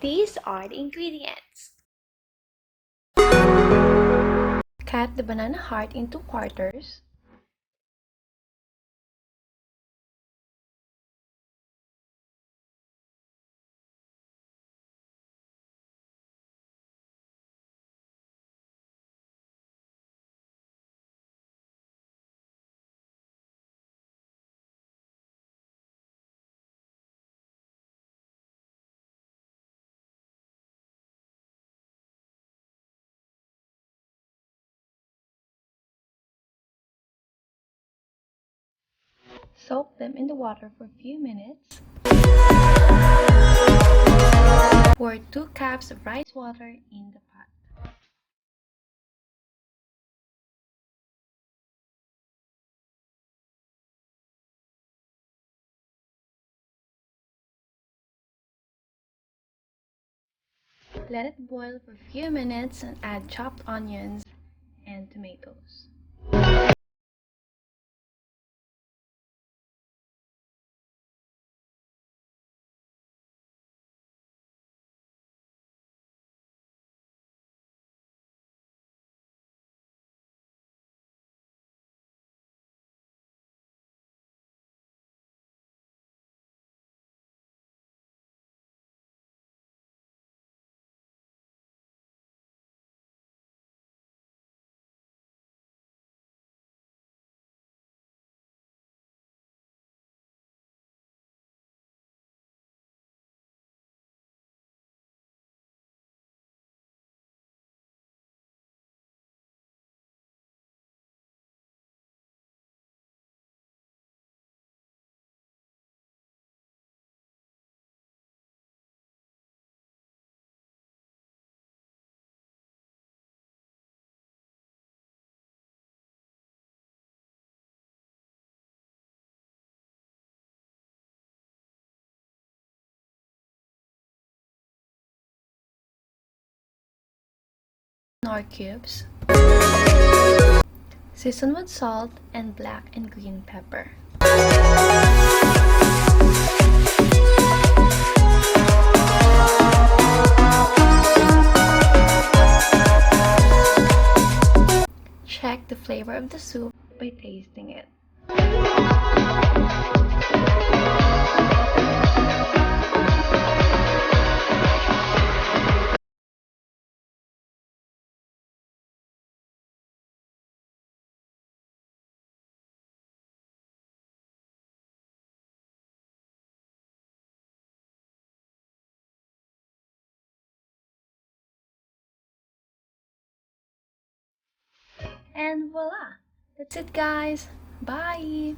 These are the ingredients. Cut the banana heart into quarters. Soak them in the water for a few minutes. Pour 2 cups of rice water in the pot. Let it boil for a few minutes and add chopped onions and tomatoes. Nor cubes. Season with salt and black and green pepper. Check the flavor of the soup by tasting it. And voila! That's it, guys. Bye!